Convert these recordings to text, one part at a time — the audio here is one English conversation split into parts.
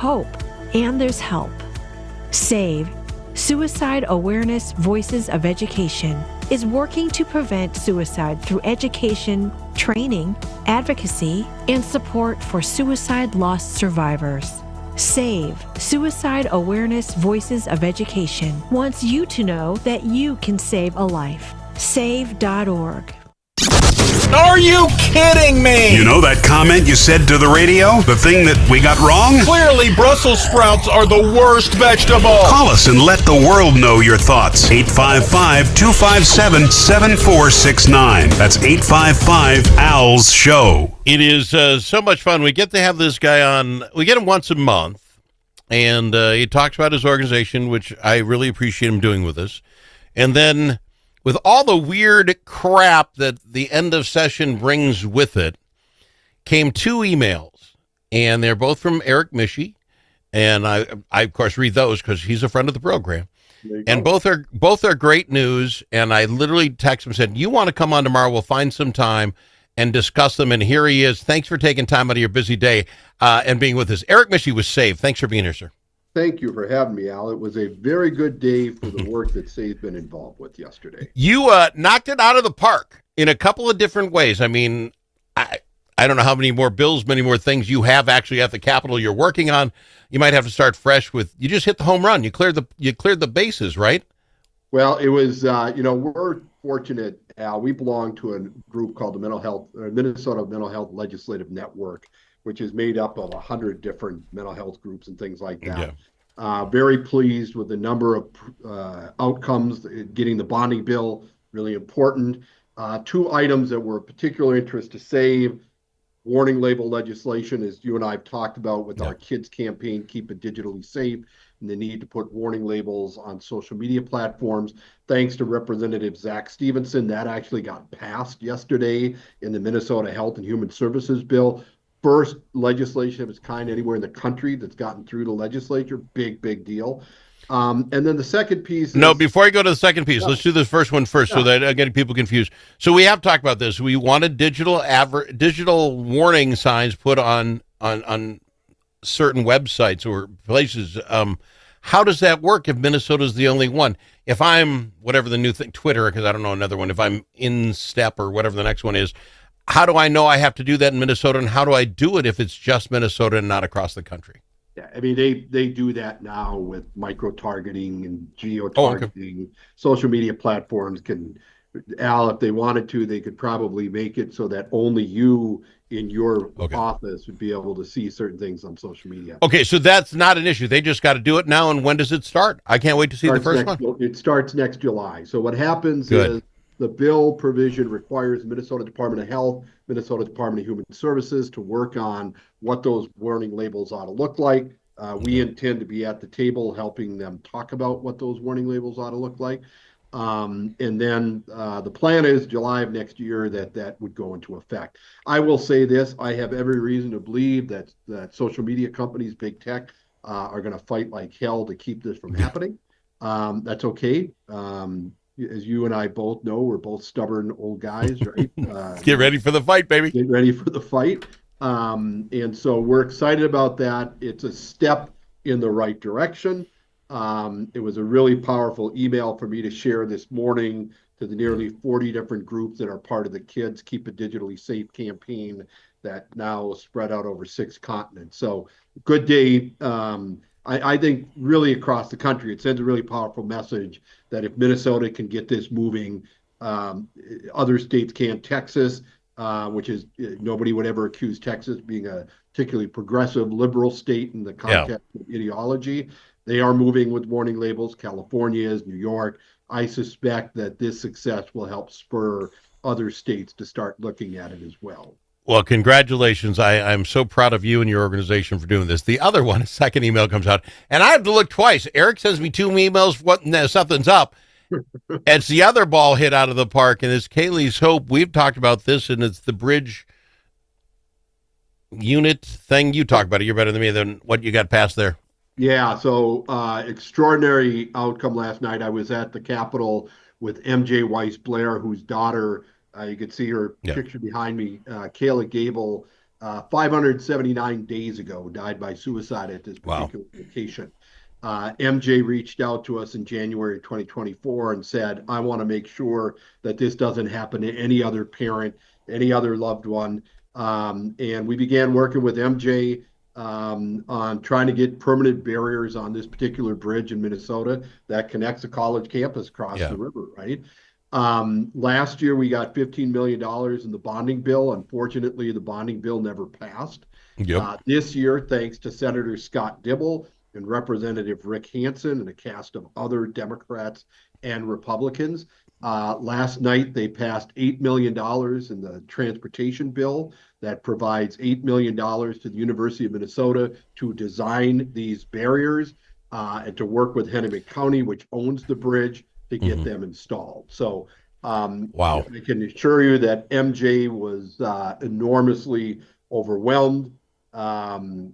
hope and there's help. S.A.V.E, Suicide Awareness Voices of Education, is working to prevent suicide through education, training, advocacy, and support for suicide loss survivors. S.A.V.E, Suicide Awareness Voices of Education, wants you to know that you can save a life. S.A.V.E.org. Are you kidding me? You know that comment you said to the radio? The thing that we got wrong? Clearly, Brussels sprouts are the worst vegetable. Call us and let the world know your thoughts. 855-257-7469. That's 855-ALS-SHOW. It is so much fun. We get to have this guy on. We get him once a month, and he talks about his organization, which I really appreciate him doing with us. And then with all the weird crap that the end of session brings with it, came 2 emails, and they're both from Erich Mische, and I of course read those because he's a friend of the program, and both are great news. And I literally texted him and said, "You want to come on tomorrow? We'll find some time and discuss them." And here he is. Thanks for taking time out of your busy day and being with us. Erich Mische with S.A.V.E. Thanks for being here, sir. Thank you for having me, Al. It was a very good day for the work that S.A.V.E.'s been involved with yesterday. You knocked it out of the park in a couple of different ways. I mean, I don't know how many more bills, many more things you have actually at the Capitol you're working on. You might have to start fresh with. You just hit the home run. You cleared the bases, right? Well, it was. We're fortunate, Al. We belong to a group called the Minnesota Mental Health Legislative Network, which is made up of 100 different mental health groups and things like that. Yeah. Very pleased with the number of outcomes, getting the bonding bill, really important. 2 items that were of particular interest to S.A.V.E, warning label legislation, as you and I have talked about with our kids campaign, Keep It Digitally Safe, and the need to put warning labels on social media platforms. Thanks to Representative Zach Stevenson, that actually got passed yesterday in the Minnesota Health and Human Services bill. First legislation of its kind anywhere in the country that's gotten through the legislature. Big deal. And then the second piece. No, before I go to the second piece, let's do this first one first so that I'm getting people confused. So we have talked about this. We wanted digital warning signs put on certain websites or places. How does that work if Minnesota's the only one? If I'm, whatever the new thing, Twitter, because I don't know another one, if I'm in step or whatever the next one is, how do I know I have to do that in Minnesota, and how do I do it if it's just Minnesota and not across the country? Yeah, I mean, they do that now with micro-targeting and geo-targeting. Oh, okay. Social media platforms can, Al, if they wanted to, they could probably make it so that only you in your office would be able to see certain things on social media. Okay, so that's not an issue. They just got to do it now, and when does it start? I can't wait to see the first one. It starts next July. So what happens is, the bill provision requires the Minnesota Department of Health, Minnesota Department of Human Services to work on what those warning labels ought to look like. We intend to be at the table helping them talk about what those warning labels ought to look like. And then the plan is July of next year that would go into effect. I will say this, I have every reason to believe that social media companies, big tech, are going to fight like hell to keep this from happening. That's okay. As you and I both know, we're both stubborn old guys, right? Get ready for the fight, baby. Get ready for the fight. And so we're excited about that. It's a step in the right direction. It was a really powerful email for me to share this morning to the nearly 40 different groups that are part of the Kids Keep It Digitally Safe campaign that now is spread out over 6 continents. So good day. I think really across the country, it sends a really powerful message that if Minnesota can get this moving, other states can. Texas, which is nobody would ever accuse Texas being a particularly progressive liberal state in the context of ideology. They are moving with warning labels. California is, New York. I suspect that this success will help spur other states to start looking at it as well. Well, congratulations. I'm so proud of you and your organization for doing this. The other one, a second email comes out, and I have to look twice. Erich sends me 2 emails. Something's up. It's the other ball hit out of the park, and it's Kaylee's Hope. We've talked about this, and it's the bridge unit thing. You talk about it. You're better than me than what you got past there. Yeah, so extraordinary outcome last night. I was at the Capitol with MJ Weiss Blair, whose daughter, you can see her picture behind me, Kayla Gable, 579 days ago, died by suicide at this Wow. particular location. MJ reached out to us in January 2024 and said, I want to make sure that this doesn't happen to any other parent, any other loved one. And we began working with MJ on trying to get permanent barriers on this particular bridge in Minnesota that connects a college campus across the river, right? Last year, we got $15 million in the bonding bill. Unfortunately, the bonding bill never passed. This year, thanks to Senator Scott Dibble and Representative Rick Hansen and a cast of other Democrats and Republicans, last night they passed $8 million in the transportation bill that provides $8 million to the University of Minnesota to design these barriers and to work with Hennepin County, which owns the bridge, to get them installed. So wow. I can assure you that MJ was enormously overwhelmed.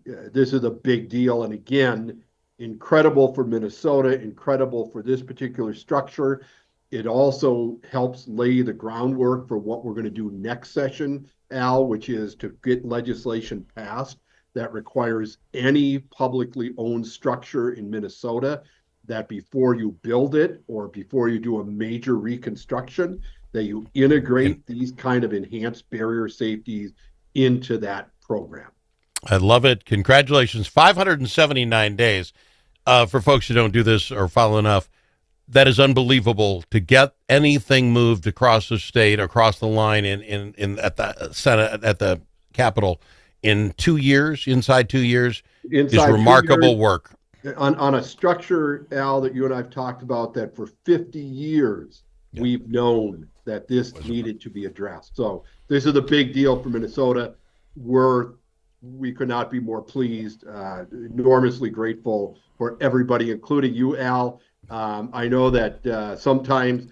This is a big deal. And again, incredible for Minnesota, incredible for this particular structure. It also helps lay the groundwork for what we're going to do next session, Al, which is to get legislation passed that requires any publicly owned structure in Minnesota that before you build it or before you do a major reconstruction, that you integrate these kind of enhanced barrier safeties into that program. I love it. Congratulations. 579 days. For folks who don't do this or follow enough, that is unbelievable to get anything moved across the state, across the line in at the Senate, at the Capitol in 2 years, inside 2 years, is remarkable work. On a structure, Al, that you and I've talked about, that for 50 years we've known that this needed to be addressed. So this is a big deal for Minnesota. We could not be more pleased, enormously grateful for everybody, including you, Al. I know that sometimes,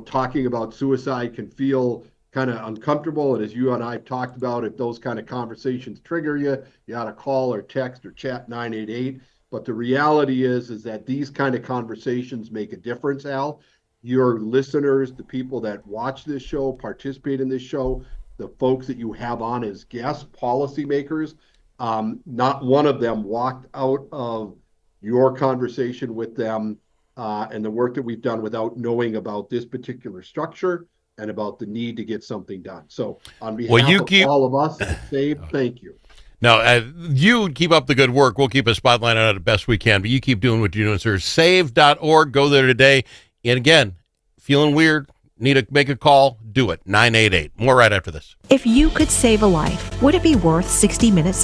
talking about suicide can feel kind of uncomfortable. And as you and I have talked about, if those kind of conversations trigger you, you ought to call or text or chat 988. But the reality is that these kind of conversations make a difference, Al. Your listeners, the people that watch this show, participate in this show, the folks that you have on as guests, policymakers, not one of them walked out of your conversation with them and the work that we've done without knowing about this particular structure and about the need to get something done. So on behalf of all of us at S.A.V.E, thank you. No, you keep up the good work. We'll keep a spotlight on it the best we can, but you keep doing what you're doing, sir. S.A.V.E.org. Go there today. And again, feeling weird, need to make a call, do it. 988. More right after this. If you could save a life, would it be worth 60 minutes of